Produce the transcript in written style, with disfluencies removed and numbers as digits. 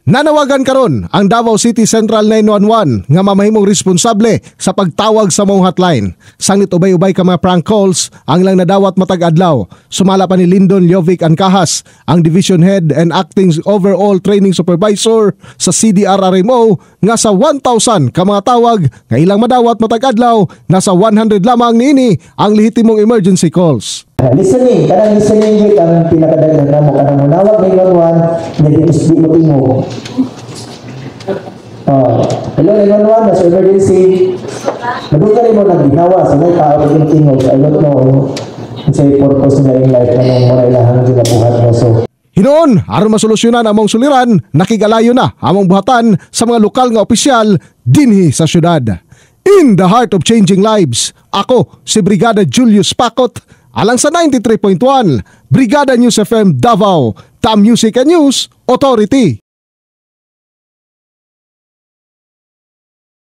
Nanawagan karon ang Davao City Central 911 nga mamahimong responsable sa pagtawag sa mong hotline. Sanglit ubay-ubay ka mga prank calls ang lang nadawat matag adlaw. Sumala pa ni Lindon Jovic Ancahas, ang Division Head and Acting Overall Training Supervisor sa CDRRMO nga sa 1,000 ka mga tawag nga ilang madawat matag adlaw, nasa 100 lamang niini ang lehitimong emergency calls. Listening, kanang listening with ang pinakadagdag na mo, kanang munawag may gawan, nagtitis di mo tingo. Hello, 911, nasa emergency. Maduga rin mo nagbinawa, sa may tao yung tingo. I don't know, sa purpose na yung life na yung moray lahang ginabuhat mo. So, Hinoon, aron masolusyonan among suliran, nakigalayo na among buhatan sa mga lokal nga opisyal dinhi sa syudad. In the heart of changing lives, ako si Brigada Julius Pacot, alang sa 93.1 Brigada News FM Davao, Tam Music and News Authority.